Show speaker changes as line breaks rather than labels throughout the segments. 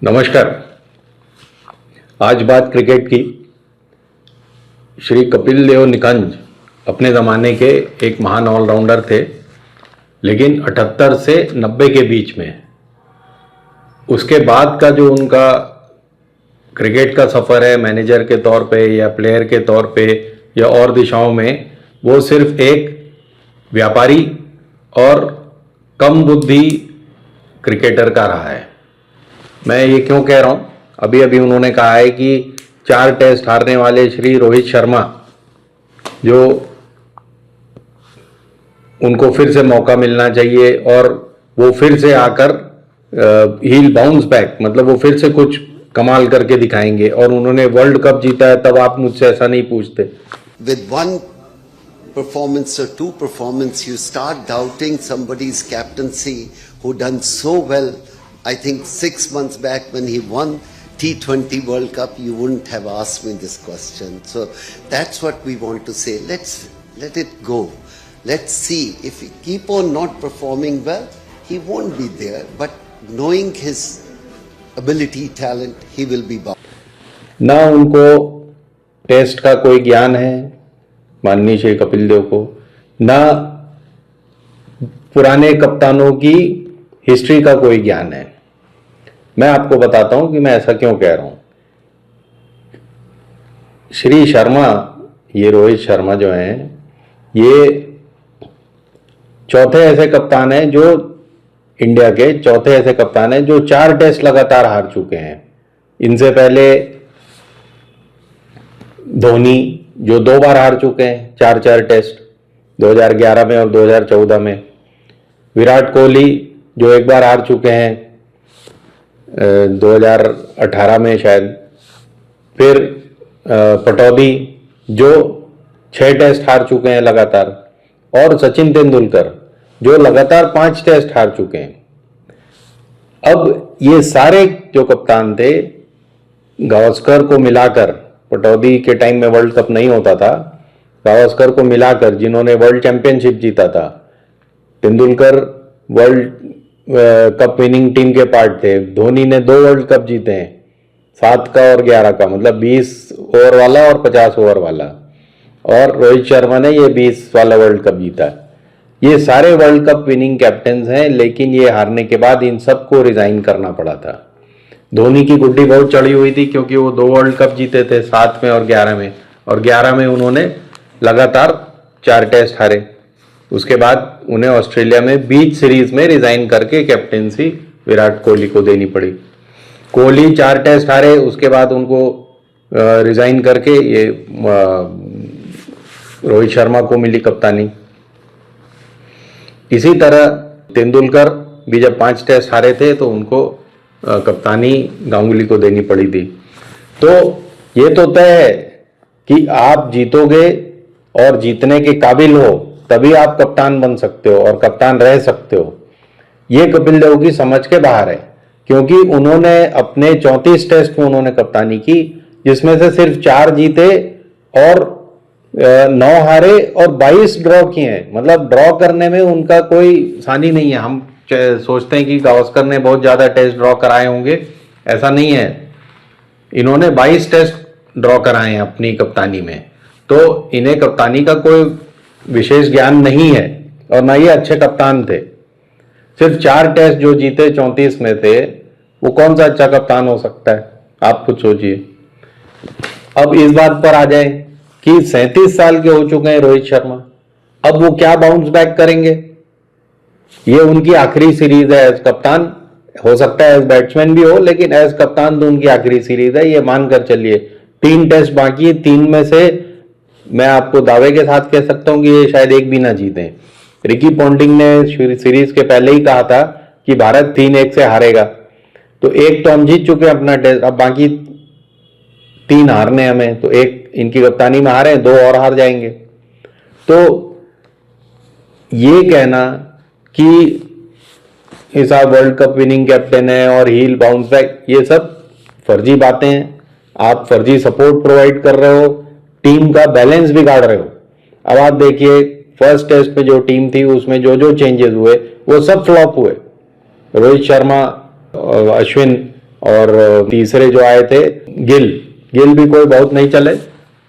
नमस्कार। आज बात क्रिकेट की। श्री कपिल देव निखंज अपने ज़माने के एक महान ऑलराउंडर थे, लेकिन 78 से 90 के बीच में उसके बाद का जो उनका क्रिकेट का सफ़र है, मैनेजर के तौर पे या प्लेयर के तौर पे या और दिशाओं में, वो सिर्फ एक व्यापारी और कम बुद्धि क्रिकेटर का रहा है। मैं ये क्यों कह रहा हूँ, अभी अभी उन्होंने कहा है कि 4 टेस्ट हारने वाले श्री रोहित शर्मा, जो उनको फिर से मौका मिलना चाहिए और वो फिर से आकर हील बाउंस बैक, मतलब वो फिर से कुछ कमाल करके दिखाएंगे। और उन्होंने वर्ल्ड कप जीता है, तब आप मुझसे ऐसा नहीं पूछते।
With one performance or two performance, you start doubting somebody's captaincy who done so well. I think 6 months back when he won T20 World Cup, you wouldn't have asked me this question. So that's what we want to say. Let's let it go. Let's see. If we keep on not performing well, he won't be there. But knowing his ability, talent, he will be back.
ना उनको test का कोई ज्ञान है माननीय श्री कपिल देव को, ना पुराने कप्तानों की हिस्ट्री का कोई ज्ञान है। मैं आपको बताता हूं कि मैं ऐसा क्यों कह रहा हूं। श्री शर्मा, ये रोहित शर्मा जो हैं, ये चौथे ऐसे कप्तान हैं जो इंडिया के चौथे ऐसे कप्तान हैं जो 4 टेस्ट लगातार हार चुके हैं। इनसे पहले धोनी जो 2 बार हार चुके हैं 4 टेस्ट, 2011 में और 2014 में। विराट कोहली जो 1 बार हार चुके हैं 2018 में शायद। फिर पटौदी जो 6 टेस्ट हार चुके हैं लगातार, और सचिन तेंदुलकर जो लगातार 5 टेस्ट हार चुके हैं। अब ये सारे जो कप्तान थे, गावस्कर को मिलाकर, पटौदी के टाइम में वर्ल्ड कप नहीं होता था, गावस्कर को मिलाकर जिन्होंने वर्ल्ड चैंपियनशिप जीता था, Tendulkar world cup winning team के पार्ट थे, धोनी ने 2 वर्ल्ड कप जीते हैं, 7 का और 11 का, मतलब 20 ओवर वाला और 50 ओवर वाला, और रोहित शर्मा ने ये 20 वाला वर्ल्ड कप जीता। ये सारे वर्ल्ड कप विनिंग कैप्टन्स हैं, लेकिन ये हारने के बाद इन सबको रिजाइन करना पड़ा था। धोनी की गुड्डी बहुत चढ़ी हुई थी क्योंकि वो 2 वर्ल्ड कप जीते थे, 7 में और 11 में, और 11 में उन्होंने लगातार 4 टेस्ट हारे। उसके बाद उन्हें ऑस्ट्रेलिया में बीच सीरीज में रिजाइन करके कैप्टेंसी विराट कोहली को देनी पड़ी। कोहली 4 टेस्ट हारे, उसके बाद उनको रिजाइन करके ये रोहित शर्मा को मिली कप्तानी। इसी तरह तेंदुलकर भी जब 5 टेस्ट हारे थे तो उनको कप्तानी गांगुली को देनी पड़ी थी। तो ये तो तय है कि आप जीतोगे और जीतने के काबिल हो तभी आप कप्तान बन सकते हो और कप्तान रह सकते हो। ये कपिल देव की समझ के बाहर है, क्योंकि उन्होंने अपने 34 टेस्ट में उन्होंने कप्तानी की, जिसमें से सिर्फ 4 जीते और 9 हारे और 22 ड्रॉ किए हैं। मतलब ड्रॉ करने में उनका कोई सानी नहीं है। हम सोचते हैं कि गावस्कर ने बहुत ज्यादा टेस्ट ड्रॉ कराए होंगे, ऐसा नहीं है। इन्होंने 22 टेस्ट ड्रॉ कराए हैं अपनी कप्तानी में, तो इन्हें कप्तानी का कोई विशेष ज्ञान नहीं है और ना ये अच्छे कप्तान थे। सिर्फ 4 टेस्ट जो जीते 34 में थे, वो कौन सा अच्छा कप्तान हो सकता है, आप खुद सोचिए। अब इस बात पर आ जाए कि 37 साल के हो चुके हैं रोहित शर्मा, अब वो क्या बाउंस बैक करेंगे। ये उनकी आखिरी सीरीज है एज कप्तान, हो सकता है एज बैट्समैन भी हो, लेकिन एज कप्तान तो उनकी आखिरी सीरीज है, ये मानकर चलिए। 3 टेस्ट बाकी, 3 में से मैं आपको दावे के साथ कह सकता हूं कि ये शायद एक भी ना जीते। रिकी पॉन्टिंग ने सीरीज के पहले ही कहा था कि भारत 3-1 से हारेगा, तो 1 तो हम जीत चुके हैं अपना टेस्ट, अब बाकी 3 हारने हमें, तो 1 इनकी कप्तानी में हारे, 2 और हार जाएंगे। तो ये कहना कि साहब वर्ल्ड कप विनिंग कैप्टन है और हील बाउंस बैक, ये सब फर्जी बातें हैं। आप फर्जी सपोर्ट प्रोवाइड कर रहे हो, टीम का बैलेंस बिगाड़ रहे हो। अब आप देखिए फर्स्ट टेस्ट में जो टीम थी उसमें जो जो चेंजेस हुए वो सब फ्लॉप हुए। रोहित शर्मा, अश्विन और तीसरे जो आए थे गिल भी कोई बहुत नहीं चले।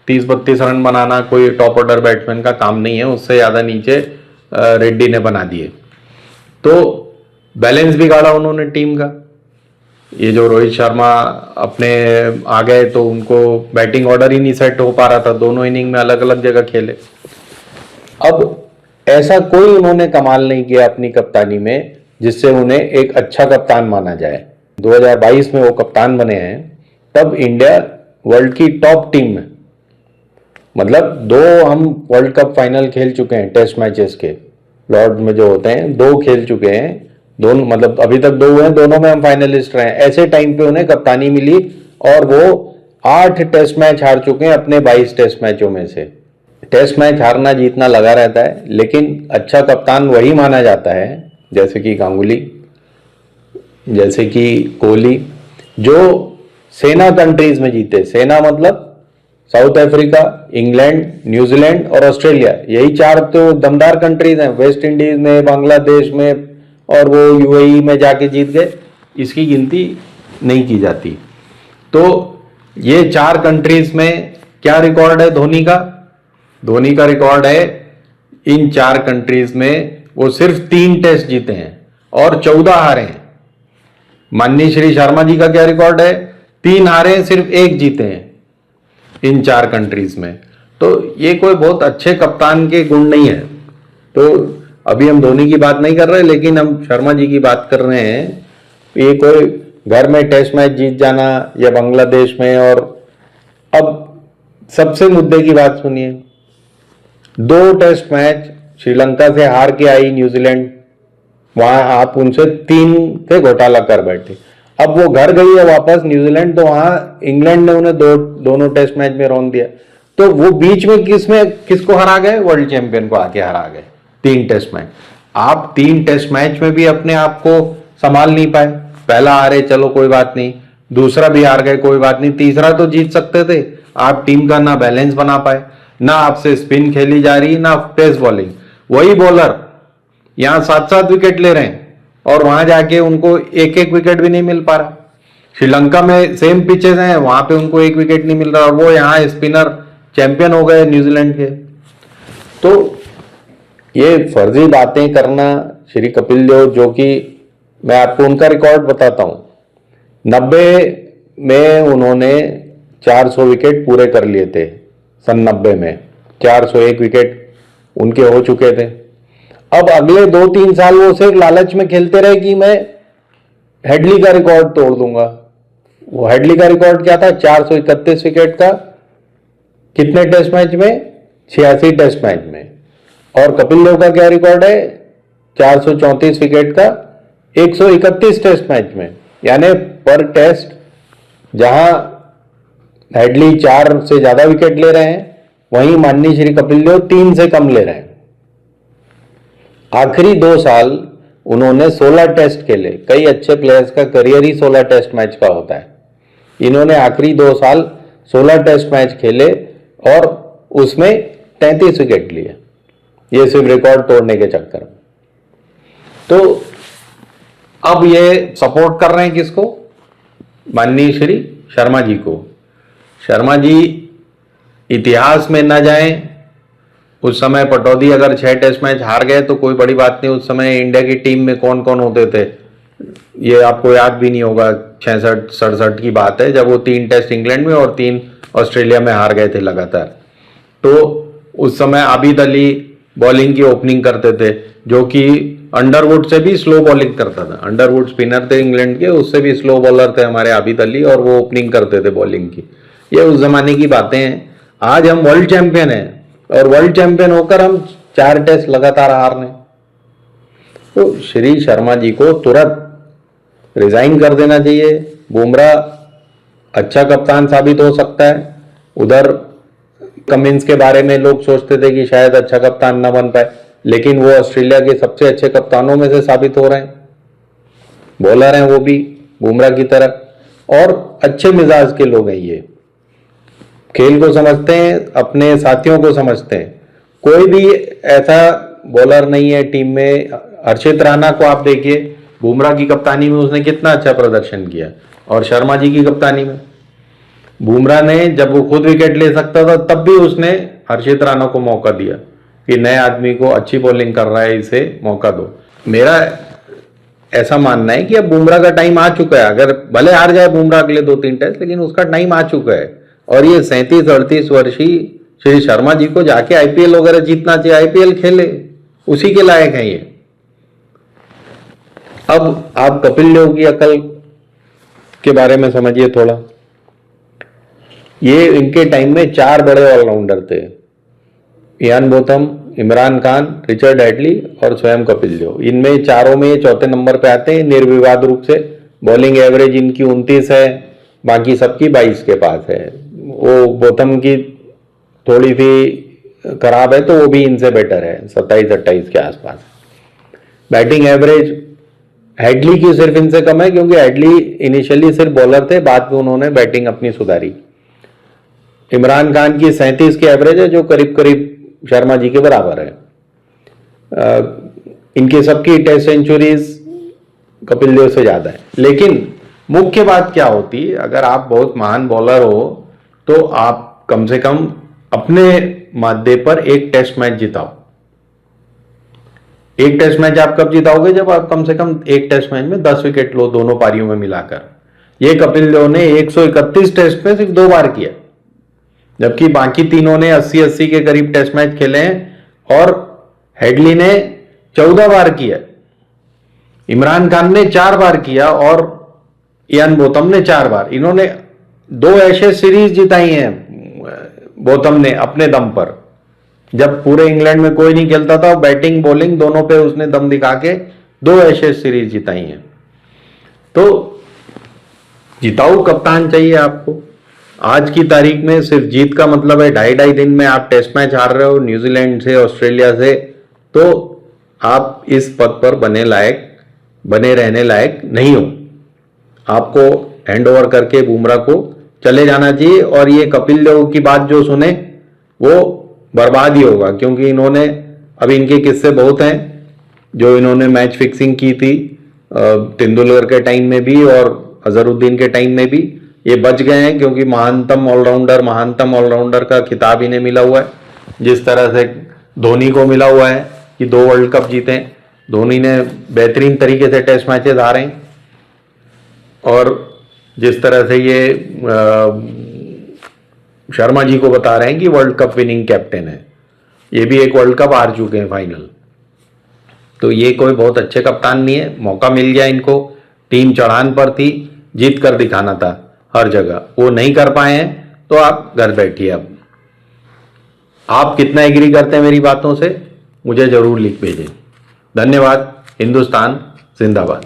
30-32 रन बनाना कोई टॉप ऑर्डर बैट्समैन का काम नहीं है, उससे ज्यादा नीचे रेड्डी ने बना दिए। तो बैलेंस बिगाड़ा उन्होंने टीम का। ये जो रोहित शर्मा अपने आ गए तो उनको बैटिंग ऑर्डर ही नहीं सेट हो पा रहा था, दोनों इनिंग में अलग अलग जगह खेले। अब ऐसा कोई उन्होंने कमाल नहीं किया अपनी कप्तानी में जिससे उन्हें एक अच्छा कप्तान माना जाए। 2022 में वो कप्तान बने हैं, तब इंडिया वर्ल्ड की टॉप टीम में, मतलब 2 हम वर्ल्ड कप फाइनल खेल चुके हैं टेस्ट मैचेस के, लॉर्ड्स में जो होते हैं 2 खेल चुके हैं, दोनों मतलब अभी तक 2 हुए हैं, दोनों में हम फाइनलिस्ट रहे हैं। ऐसे टाइम पे उन्हें कप्तानी मिली और वो 8 टेस्ट मैच हार चुके हैं अपने 22 टेस्ट मैचों में से। टेस्ट मैच हारना जीतना लगा रहता है, लेकिन अच्छा कप्तान वही माना जाता है जैसे कि गांगुली, जैसे कि कोहली, जो सेना कंट्रीज में जीते। सेना मतलब साउथ अफ्रीका, इंग्लैंड, न्यूजीलैंड और ऑस्ट्रेलिया, यही 4 तो दमदार कंट्रीज हैं। वेस्ट इंडीज में, बांग्लादेश में और वो यूएई में जाके जीत गए, इसकी गिनती नहीं की जाती। तो ये 4 कंट्रीज में क्या रिकॉर्ड है धोनी का? धोनी का रिकॉर्ड है इन 4 कंट्रीज में वो सिर्फ 3 टेस्ट जीते हैं और 14 हारे हैं। माननीय श्री शर्मा जी का क्या रिकॉर्ड है? 3 हारे, सिर्फ 1 जीते हैं इन 4 कंट्रीज में। तो ये कोई बहुत अच्छे कप्तान के गुण नहीं है। तो अभी हम धोनी की बात नहीं कर रहे, लेकिन हम शर्मा जी की बात कर रहे हैं। ये कोई घर में टेस्ट मैच जीत जाना या बांग्लादेश में, और अब सबसे मुद्दे की बात सुनिए, 2 टेस्ट मैच श्रीलंका से हार के आई न्यूजीलैंड, वहां आप उनसे 3 पे घोटाला कर बैठे। अब वो घर गई है वापस न्यूजीलैंड, तो वहां इंग्लैंड ने उन्हें दोनों टेस्ट मैच में रौंद दिया। तो वो बीच में किसको हरा गए? वर्ल्ड चैंपियन को आके हरा गए 3 टेस्ट मैच। आप 3 टेस्ट मैच में भी अपने आप को संभाल नहीं पाए। पहला हारे, चलो कोई बात नहीं, दूसरा भी हार गए, कोई बात नहीं, तीसरा तो जीत सकते थे। आप टीम का ना बैलेंस बना पाए, ना आपसे स्पिन खेली जा रही, ना पेस बॉलिंग। वही बॉलर यहां 7-7 विकेट ले रहे हैं और वहां जाके उनको 1-1 विकेट भी नहीं मिल पा रहा। श्रीलंका में सेम पिचेस हैं, वहां पे उनको 1 विकेट नहीं मिल रहा, और वो यहाँ स्पिनर चैंपियन हो गए न्यूजीलैंड के। तो ये फर्जी बातें करना श्री कपिल देव, जो कि मैं आपको उनका रिकॉर्ड बताता हूं, 90 में उन्होंने 400 विकेट पूरे कर लिए थे। सन 90 में 401 विकेट उनके हो चुके थे। अब अगले 2-3 साल वो सिर्फ लालच में खेलते रहे कि मैं हेडली का रिकॉर्ड तोड़ दूंगा। वो हेडली का रिकॉर्ड क्या था? 431 विकेट का, कितने टेस्ट मैच में? 86 टेस्ट मैच में। और कपिल देव का क्या रिकॉर्ड है? 434 विकेट का 131 टेस्ट मैच में। यानी पर टेस्ट जहां हेडली 4 से ज्यादा विकेट ले रहे हैं, वहीं माननीय श्री कपिल देव 3 से कम ले रहे हैं। आखिरी 2 साल उन्होंने 16 टेस्ट खेले। कई अच्छे प्लेयर्स का करियर ही 16 टेस्ट मैच का होता है। इन्होंने आखिरी 2 साल 16 टेस्ट मैच खेले और उसमें 33 विकेट लिए, ये सिर्फ रिकॉर्ड तोड़ने के चक्कर में। तो अब ये सपोर्ट कर रहे हैं किसको? माननीय श्री शर्मा जी को। शर्मा जी इतिहास में न जाएं। उस समय पटौदी अगर 6 टेस्ट मैच हार गए तो कोई बड़ी बात नहीं। उस समय इंडिया की टीम में कौन कौन होते थे ये आपको याद भी नहीं होगा। 66-67 की बात है, जब वो 3 टेस्ट इंग्लैंड में और 3 ऑस्ट्रेलिया में हार गए थे लगातार। तो उस समय आबिद अली बॉलिंग की ओपनिंग करते थे, जो कि अंडरवुड से भी स्लो बॉलिंग करता था। अंडरवुड स्पिनर थे इंग्लैंड के, उससे भी स्लो बॉलर थे हमारे आबिद अली, और वो ओपनिंग करते थे बॉलिंग की। ये उस जमाने की बातें हैं। आज हम वर्ल्ड चैंपियन हैं और वर्ल्ड चैंपियन होकर हम 4 टेस्ट लगातार हार रहे हैं। तो श्री शर्मा जी को तुरंत रिजाइन कर देना चाहिए। बुमराह अच्छा कप्तान साबित हो सकता है। उधर कमिंस के बारे में लोग सोचते थे कि शायद अच्छा कप्तान ना बन पाए, लेकिन वो ऑस्ट्रेलिया के सबसे अच्छे कप्तानों में से साबित हो रहे हैं। बॉलर हैं वो भी बुमराह की तरह, और अच्छे मिजाज के लोग हैं। ये खेल को समझते हैं, अपने साथियों को समझते हैं। कोई भी ऐसा बॉलर नहीं है टीम में। हर्षित राणा को आप देखिए, बुमराह की कप्तानी में उसने कितना अच्छा प्रदर्शन किया। और शर्मा जी की कप्तानी में। बुमराह ने जब वो खुद विकेट ले सकता था तब भी उसने हर्षित राणा को मौका दिया कि नए आदमी को अच्छी बॉलिंग कर रहा है, इसे मौका दो। मेरा ऐसा मानना है कि अब बुमराह का टाइम आ चुका है। अगर भले हार जाए बुमराह अगले 2-3 टेस्ट, लेकिन उसका टाइम आ चुका है। और ये 37-38 वर्षीय श्री शर्मा जी को जाके आईपीएल वगैरह जीतना चाहिए, आईपीएल खेले, उसी के लायक है ये। अब आप कपिल देव की अकल के बारे में समझिए थोड़ा। ये इनके टाइम में 4 बड़े ऑलराउंडर थे, Ian Botham, Imran Khan, Richard Hadlee और स्वयं कपिल देव। इनमें चारों में ये चौथे नंबर पे आते हैं निर्विवाद रूप से। बॉलिंग एवरेज इनकी 29 है, बाकी सबकी 22 के पास है। वो बोथम की थोड़ी सी खराब है तो वो भी इनसे बेटर है, 27-28 के आसपास। बैटिंग एवरेज हेडली की सिर्फ इनसे कम है, क्योंकि हेडली इनिशियली सिर्फ बॉलर थे, बाद में उन्होंने बैटिंग अपनी सुधारी। इमरान खान की 37 की एवरेज है, जो करीब करीब शर्मा जी के बराबर है। इनकी सबकी टेस्ट सेंचुरीज कपिल देव से ज्यादा है। लेकिन मुख्य बात क्या होती है, अगर आप बहुत महान बॉलर हो तो आप कम से कम अपने मादे पर एक टेस्ट मैच जिताओ। एक टेस्ट मैच आप कब जिताओगे, जब आप कम से कम एक टेस्ट मैच में 10 विकेट लो, दोनों पारियों में मिलाकर। ये कपिल देव ने 131 टेस्ट में सिर्फ 2 बार किया, जबकि बाकी तीनों ने 80-80 के करीब टेस्ट मैच खेले हैं। और हेडली ने 14 बार किया, इमरान खान ने 4 बार किया और इयान बोथम ने 4 बार। इन्होंने 2 एशेज सीरीज जिताई हैं बोथम ने अपने दम पर, जब पूरे इंग्लैंड में कोई नहीं खेलता था। बैटिंग बॉलिंग दोनों पे उसने दम दिखा के 2 एशेज सीरीज जिताई हैं। तो जिताऊ कप्तान चाहिए आपको। आज की तारीख में सिर्फ जीत का मतलब है 2.5 दिन में आप टेस्ट मैच हार रहे हो न्यूजीलैंड से, ऑस्ट्रेलिया से, तो आप इस पद पर बने रहने लायक नहीं हो। आपको हैंड ओवर करके बुमराह को चले जाना चाहिए। और ये कपिल देव की बात जो सुने वो बर्बाद ही होगा, क्योंकि इन्होंने, अब इनके किस्से बहुत हैं जो इन्होंने मैच फिक्सिंग की थी तेंदुलकर के टाइम में भी और अजहरुद्दीन के टाइम में भी। ये बच गए हैं क्योंकि महानतम ऑलराउंडर का खिताब इन्हें मिला हुआ है, जिस तरह से धोनी को मिला हुआ है कि 2 वर्ल्ड कप जीते। धोनी ने बेहतरीन तरीके से टेस्ट मैचेस हारे हैं, और जिस तरह से ये शर्मा जी को बता रहे हैं कि वर्ल्ड कप विनिंग कैप्टन है, ये भी एक वर्ल्ड कप हार चुके हैं फाइनल। तो ये कोई बहुत अच्छे कप्तान नहीं है। मौका मिल गया इनको, टीम चढ़ान पर थी, जीत कर दिखाना था हर जगह, वो नहीं कर पाए हैं, तो आप घर बैठिए। अब आप कितना एग्री करते हैं मेरी बातों से, मुझे जरूर लिख भेजें। धन्यवाद। हिंदुस्तान जिंदाबाद।